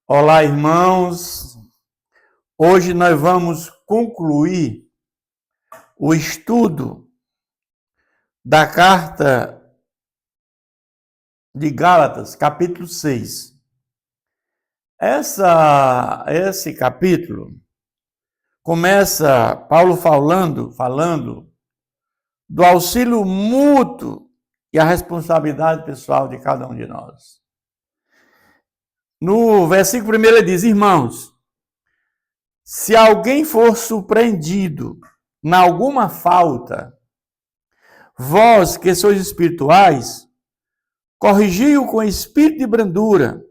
Olá, irmãos. Hoje nós vamos concluir o estudo da carta de Gálatas, capítulo 6. Esse capítulo começa Paulo falando do auxílio mútuo e a responsabilidade pessoal de cada um de nós. No versículo 1 ele diz: irmãos, se alguém for surpreendido em alguma falta, vós que sois espirituais, corrigi-o com espírito de brandura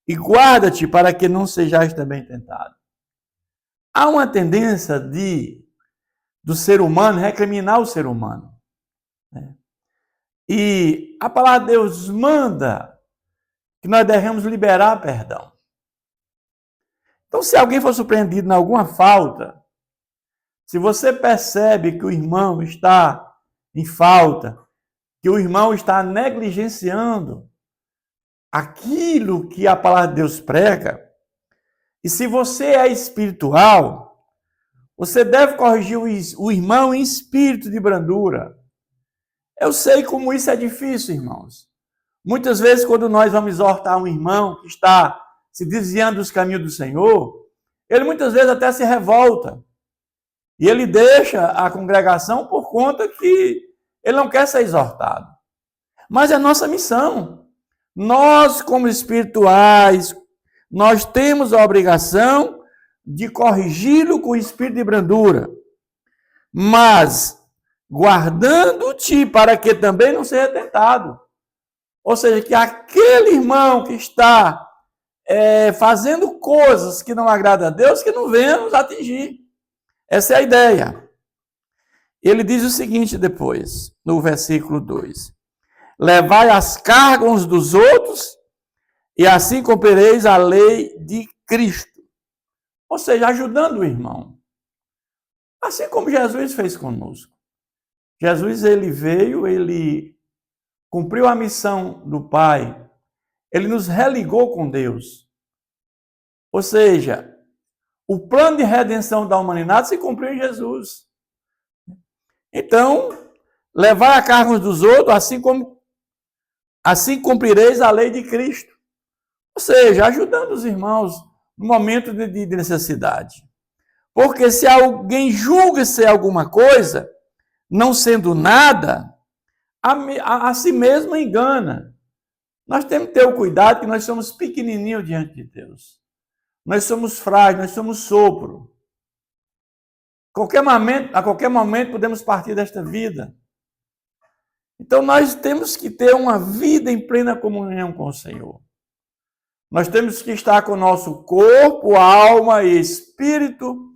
e guarda-te para que não sejais também tentado. Há uma tendência do ser humano recriminar o ser humano, né? E a palavra de Deus manda que nós devemos liberar perdão. Então, se alguém for surpreendido em alguma falta, se você percebe que o irmão está em falta, que o irmão está negligenciando aquilo que a palavra de Deus prega, e se você é espiritual, você deve corrigir o irmão em espírito de brandura. Eu sei como isso é difícil, irmãos. Muitas vezes, quando nós vamos exortar um irmão que está se desviando dos caminhos do Senhor, ele muitas vezes até se revolta. E ele deixa a congregação por conta que ele não quer ser exortado. Mas é nossa missão. Nós, como espirituais, nós temos a obrigação de corrigi-lo com espírito de brandura, mas guardando-te para que também não seja tentado. Ou seja, que aquele irmão que está fazendo coisas que não agradam a Deus, que não venha nos atingir. Essa é a ideia. Ele diz o seguinte depois, no versículo 2. Levai as cargas uns dos outros, e assim cumprireis a lei de Cristo. Ou seja, ajudando o irmão. Assim como Jesus fez conosco. Jesus, ele veio, ele cumpriu a missão do Pai, ele nos religou com Deus. Ou seja, o plano de redenção da humanidade se cumpriu em Jesus. Então, levai a carga uns dos outros, assim cumprireis a lei de Cristo. Ou seja, ajudando os irmãos no momento de necessidade. Porque se alguém julga ser alguma coisa, não sendo nada, a si mesmo engana. Nós temos que ter o cuidado que nós somos pequenininhos diante de Deus. Nós somos frágeis, nós somos sopro. A qualquer momento podemos partir desta vida. Então nós temos que ter uma vida em plena comunhão com o Senhor. Nós temos que estar com o nosso corpo, alma e espírito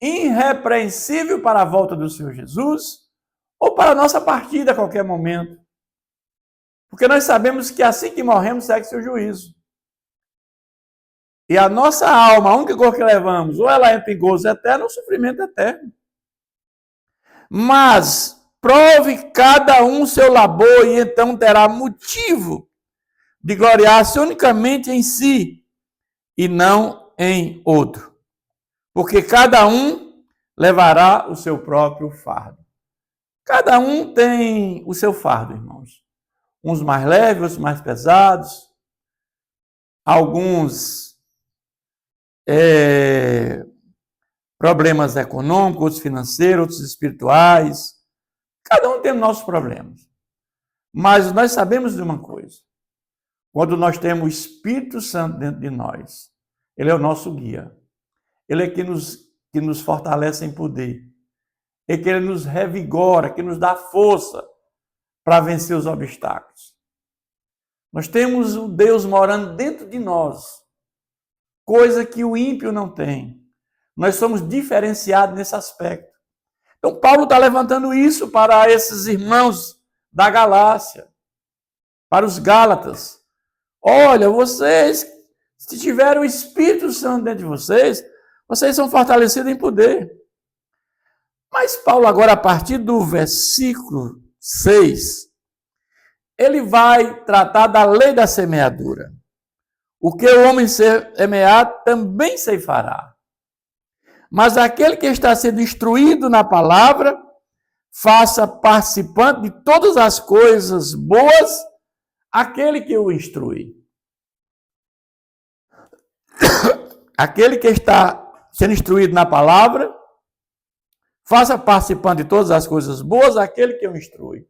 irrepreensível para a volta do Senhor Jesus ou para a nossa partida a qualquer momento. Porque nós sabemos que assim que morremos, segue-se o juízo. E a nossa alma, a única coisa que levamos, ou ela entra em gozo eterno ou sofrimento eterno. Mas prove cada um seu labor e então terá motivo de gloriar-se unicamente em si e não em outro. Porque cada um levará o seu próprio fardo. Cada um tem o seu fardo, irmãos. Uns mais leves, outros mais pesados. Alguns problemas econômicos, outros financeiros, outros espirituais. Cada um tem nossos problemas. Mas nós sabemos de uma coisa. Quando nós temos o Espírito Santo dentro de nós, ele é o nosso guia. Ele é que nos fortalece em poder. É que ele nos revigora, que nos dá força para vencer os obstáculos. Nós temos o Deus morando dentro de nós, coisa que o ímpio não tem. Nós somos diferenciados nesse aspecto. Então, Paulo está levantando isso para esses irmãos da Galácia, para os Gálatas. Olha, vocês, se tiverem o Espírito Santo dentro de vocês, vocês são fortalecidos em poder. Mas Paulo, agora, a partir do versículo 6, ele vai tratar da lei da semeadura. o que o homem semear também ceifará. Mas aquele que está sendo instruído na palavra, faça participante de todas as coisas boas aquele que o instrui. Aquele que está sendo instruído na palavra, faça participante de todas as coisas boas aquele que o instrui.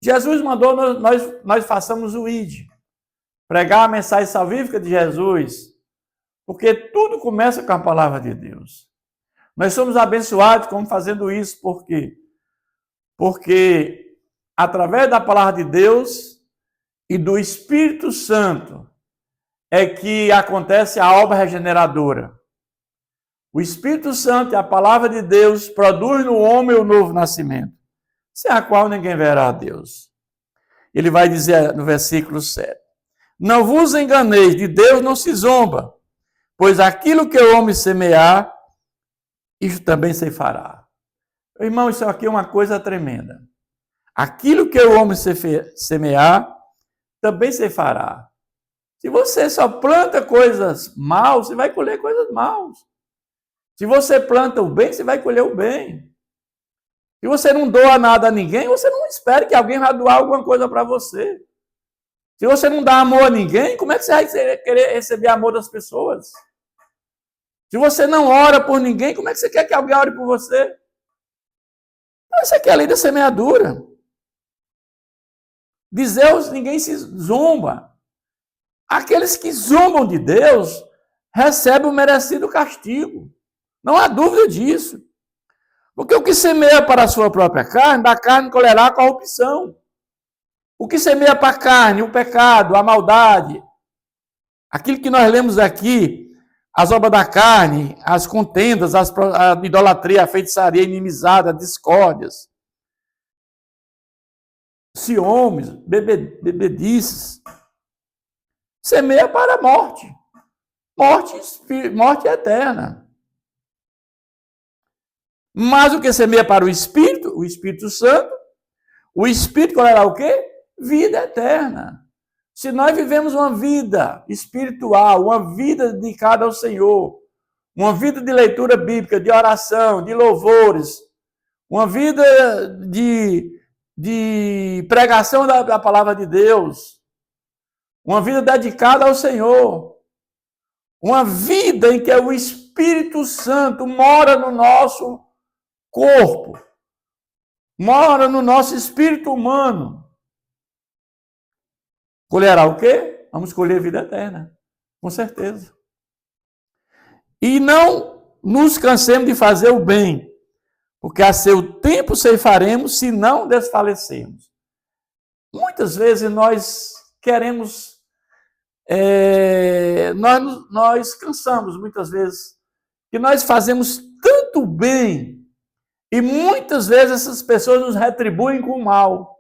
Jesus mandou nós façamos o ID, pregar a mensagem salvífica de Jesus, porque tudo começa com a palavra de Deus. Nós somos abençoados como fazendo isso, por quê? Porque através da palavra de Deus e do Espírito Santo é que acontece a obra regeneradora. O Espírito Santo e a palavra de Deus produz no homem o novo nascimento, sem a qual ninguém verá a Deus. Ele vai dizer no versículo 7, não vos enganeis, de Deus não se zomba, pois aquilo que o homem semear, isto também ceifará. Irmão, isso aqui é uma coisa tremenda. Aquilo que o homem semear, também ceifará. Se você só planta coisas maus, você vai colher coisas maus. Se você planta o bem, você vai colher o bem. Se você não doa nada a ninguém, você não espere que alguém vai doar alguma coisa para você. Se você não dá amor a ninguém, como é que você vai querer receber amor das pessoas? Se você não ora por ninguém, como é que você quer que alguém ore por você? Isso aqui é a lei da semeadura. De Deus ninguém se zomba. Aqueles que zombam de Deus recebem o merecido castigo. Não há dúvida disso. Porque o que semeia para a sua própria carne, da carne colherá a corrupção. O que semeia para a carne, o pecado, a maldade, aquilo que nós lemos aqui, as obras da carne, as contendas, a idolatria, a feitiçaria, a inimizade, as discórdias, ciúmes, bebedices, semeia para a morte. Morte eterna. Mas o que semeia para o Espírito Santo, o Espírito colherá o quê? Vida eterna. Se nós vivemos uma vida espiritual, uma vida dedicada ao Senhor, uma vida de leitura bíblica, de oração, de louvores, uma vida de pregação da palavra de Deus, uma vida dedicada ao Senhor, uma vida em que o Espírito Santo mora no nosso corpo, mora no nosso espírito humano. Colherá o quê? Vamos colher vida eterna, com certeza. E não nos cansemos de fazer o bem, porque a seu tempo ceifaremos se não desfalecermos. Muitas vezes nós queremos, nós cansamos muitas vezes, que nós fazemos tanto bem, e muitas vezes essas pessoas nos retribuem com o mal.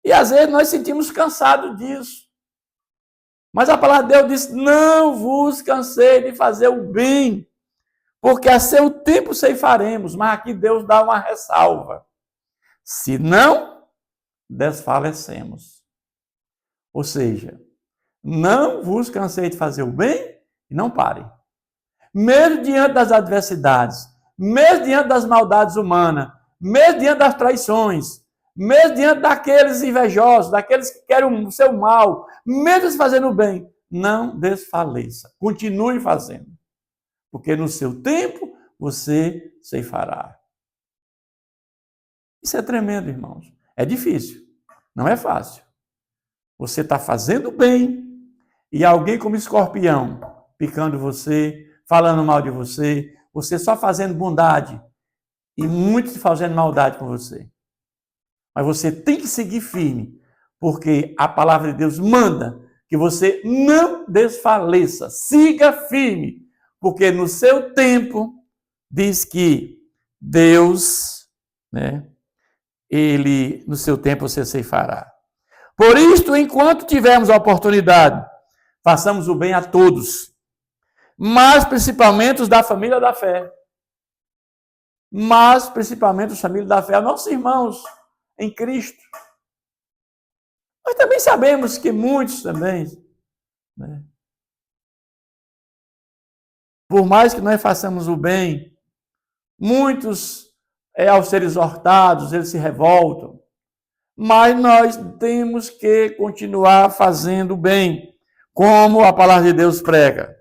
E às vezes nós sentimos cansados disso. Mas a palavra de Deus diz, não vos cansei de fazer o bem, porque a seu tempo ceifaremos. Mas aqui Deus dá uma ressalva. Se não, desfalecemos. Ou seja, não vos cansei de fazer o bem e não parem. Mesmo diante das adversidades, mesmo diante das maldades humanas, mesmo diante das traições, mesmo diante daqueles invejosos, daqueles que querem o seu mal, mesmo fazendo o bem, não desfaleça. Continue fazendo. Porque no seu tempo você ceifará. Isso é tremendo, irmãos. É difícil. Não é fácil. Você está fazendo bem e alguém como escorpião picando você, falando mal de você, você só fazendo bondade e muitos fazendo maldade com você. Mas você tem que seguir firme, porque a palavra de Deus manda que você não desfaleça. Siga firme, porque no seu tempo, diz que Deus, Ele, no seu tempo você ceifará. Por isto, enquanto tivermos a oportunidade, façamos o bem a todos, mas principalmente os da família da fé. Mas principalmente os famílias da fé, nossos irmãos em Cristo. Nós também sabemos que muitos também né? Por mais que nós façamos o bem, muitos, ao ser exortados, eles se revoltam. Mas nós temos que continuar fazendo o bem, como a palavra de Deus prega.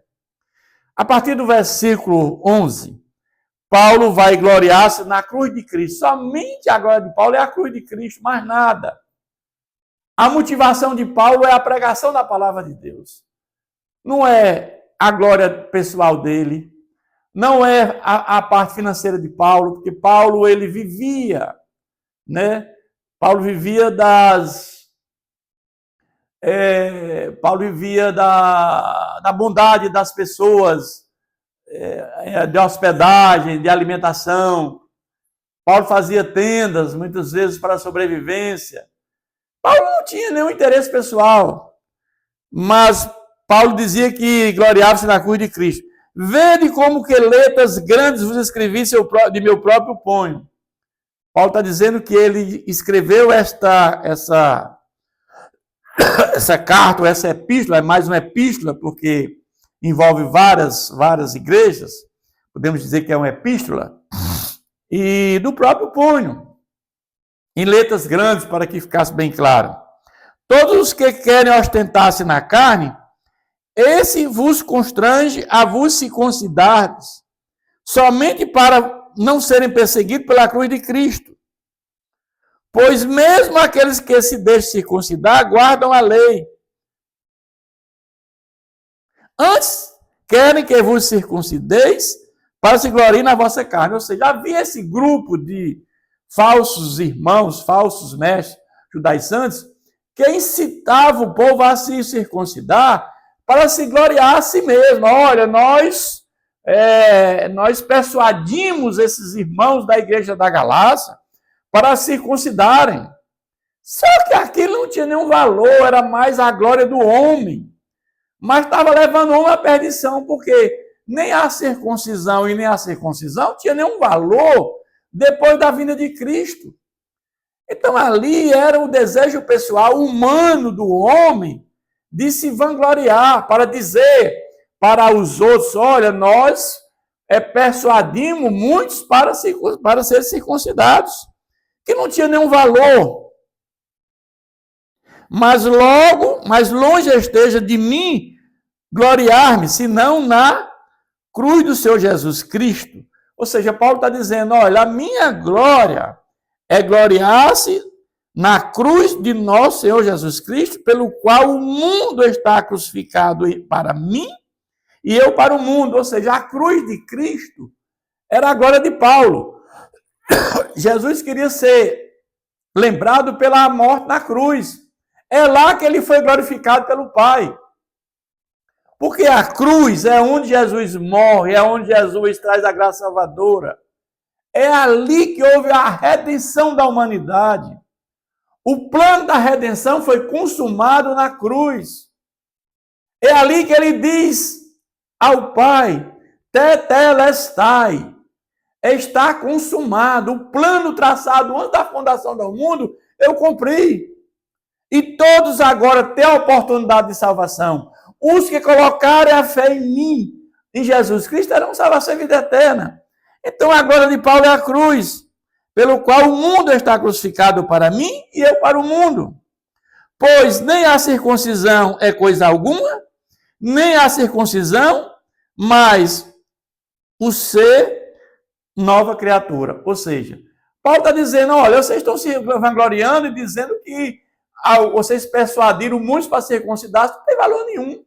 A partir do versículo 11, Paulo vai gloriar-se na cruz de Cristo. Somente a glória de Paulo é a cruz de Cristo, mais nada. A motivação de Paulo é a pregação da palavra de Deus. Não é a glória pessoal dele, não é a parte financeira de Paulo, porque Paulo, ele vivia, né? Paulo vivia da bondade das pessoas, de hospedagem, de alimentação. Paulo fazia tendas, muitas vezes, para a sobrevivência. Paulo não tinha nenhum interesse pessoal, mas Paulo dizia que gloriava-se na cruz de Cristo. Vede como que letras grandes vos escrevi de meu próprio punho. Paulo está dizendo que ele escreveu essa carta, essa epístola, é mais uma epístola, porque envolve várias igrejas, podemos dizer que é uma epístola, e do próprio punho, em letras grandes, para que ficasse bem claro. Todos os que querem ostentar-se na carne, esse vos constrange a vos circuncidardes, somente para não serem perseguidos pela cruz de Cristo. Pois mesmo aqueles que se deixam circuncidar, guardam a lei. Antes, querem que vos circuncideis para se gloriar na vossa carne. Ou seja, havia esse grupo de falsos irmãos, falsos mestres judaizantes, que incitavam o povo a se circuncidar para se gloriar a si mesmo. Olha, nós persuadimos esses irmãos da igreja da Galácia para circuncidarem. Só que aquilo não tinha nenhum valor, era mais a glória do homem. Mas estava levando o homem à perdição, porque nem a circuncisão e nem a circuncisão tinha nenhum valor depois da vinda de Cristo. Então ali era o desejo pessoal humano do homem de se vangloriar, para dizer para os outros, olha, nós persuadimos muitos para ser circuncidados, que não tinha nenhum valor. Mas longe esteja de mim gloriar-me, senão na cruz do Senhor Jesus Cristo. Ou seja, Paulo está dizendo, olha, a minha glória é gloriar-se na cruz de nosso Senhor Jesus Cristo, pelo qual o mundo está crucificado para mim e eu para o mundo. Ou seja, a cruz de Cristo era a glória de Paulo. Jesus queria ser lembrado pela morte na cruz. É lá que ele foi glorificado pelo Pai. Porque a cruz é onde Jesus morre, é onde Jesus traz a graça salvadora. É ali que houve a redenção da humanidade. O plano da redenção foi consumado na cruz. É ali que ele diz ao Pai, tetelestai, está consumado. O plano traçado antes da fundação do mundo, eu cumpri. E todos agora têm a oportunidade de salvação. Os que colocarem a fé em mim, em Jesus Cristo, terão salvação e vida eterna. Então a glória de Paulo é a cruz, pelo qual o mundo está crucificado para mim e eu para o mundo. Pois nem a circuncisão é coisa alguma, nem a circuncisão, mas o ser nova criatura. Ou seja, Paulo está dizendo, olha, vocês estão se vangloriando e dizendo que vocês persuadiram muitos para circuncidar, não tem valor nenhum.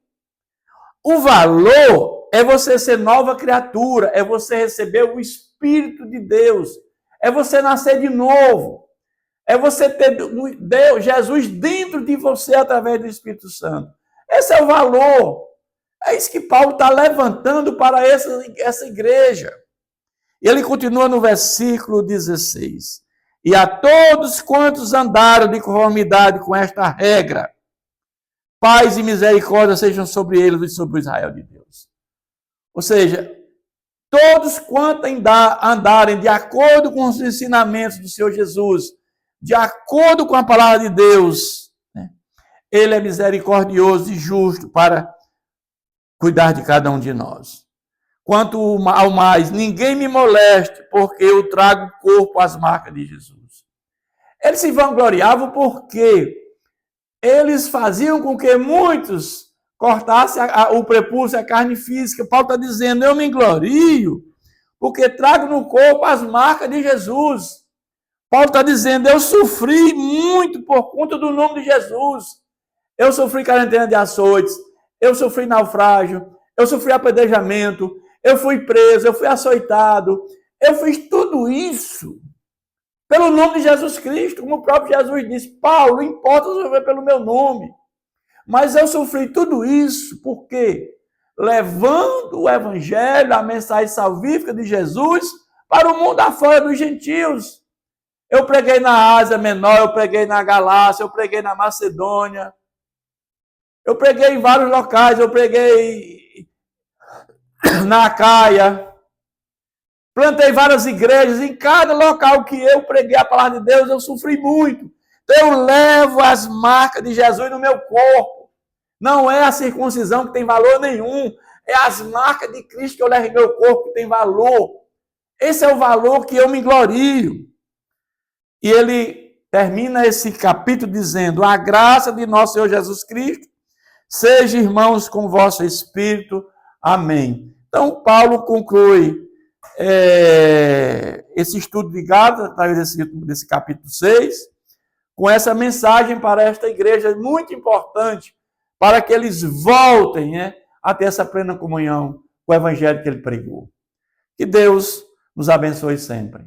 O valor é você ser nova criatura, é você receber o Espírito de Deus, é você nascer de novo, é você ter Deus, Jesus dentro de você através do Espírito Santo. Esse é o valor. É isso que Paulo está levantando para essa igreja. E ele continua no versículo 16. E a todos quantos andaram de conformidade com esta regra, paz e misericórdia sejam sobre eles e sobre o Israel de Deus. Ou seja, todos quantos andarem de acordo com os ensinamentos do Senhor Jesus, de acordo com a palavra de Deus, né? Ele é misericordioso e justo para cuidar de cada um de nós. Quanto ao mais, ninguém me moleste, porque eu trago o corpo às marcas de Jesus. Eles se vangloriavam porque eles faziam com que muitos cortassem o prepúcio, a carne física. Paulo está dizendo, eu me glorio, porque trago no corpo as marcas de Jesus. Paulo está dizendo, eu sofri muito por conta do nome de Jesus. Eu sofri quarentena de açoites, eu sofri naufrágio, eu sofri apedrejamento, eu fui preso, eu fui açoitado, eu fiz tudo isso pelo nome de Jesus Cristo, como o próprio Jesus disse, Paulo, importa sofrer pelo meu nome. Mas eu sofri tudo isso porque levando o evangelho, a mensagem salvífica de Jesus para o mundo afora dos gentios. Eu preguei na Ásia Menor, eu preguei na Galácia, eu preguei na Macedônia, eu preguei em vários locais, eu preguei na Acaia, plantei várias igrejas, em cada local que eu preguei a palavra de Deus, eu sofri muito. Então eu levo as marcas de Jesus no meu corpo. Não é a circuncisão que tem valor nenhum, é as marcas de Cristo que eu levo em meu corpo que tem valor. Esse é o valor que eu me glorio. E ele termina esse capítulo dizendo, a graça de nosso Senhor Jesus Cristo seja, irmãos, com o vosso espírito. Amém. Então, Paulo conclui esse estudo de Gálatas, através desse capítulo 6, com essa mensagem para esta igreja muito importante, para que eles voltem, né, a ter essa plena comunhão com o evangelho que ele pregou. Que Deus nos abençoe sempre.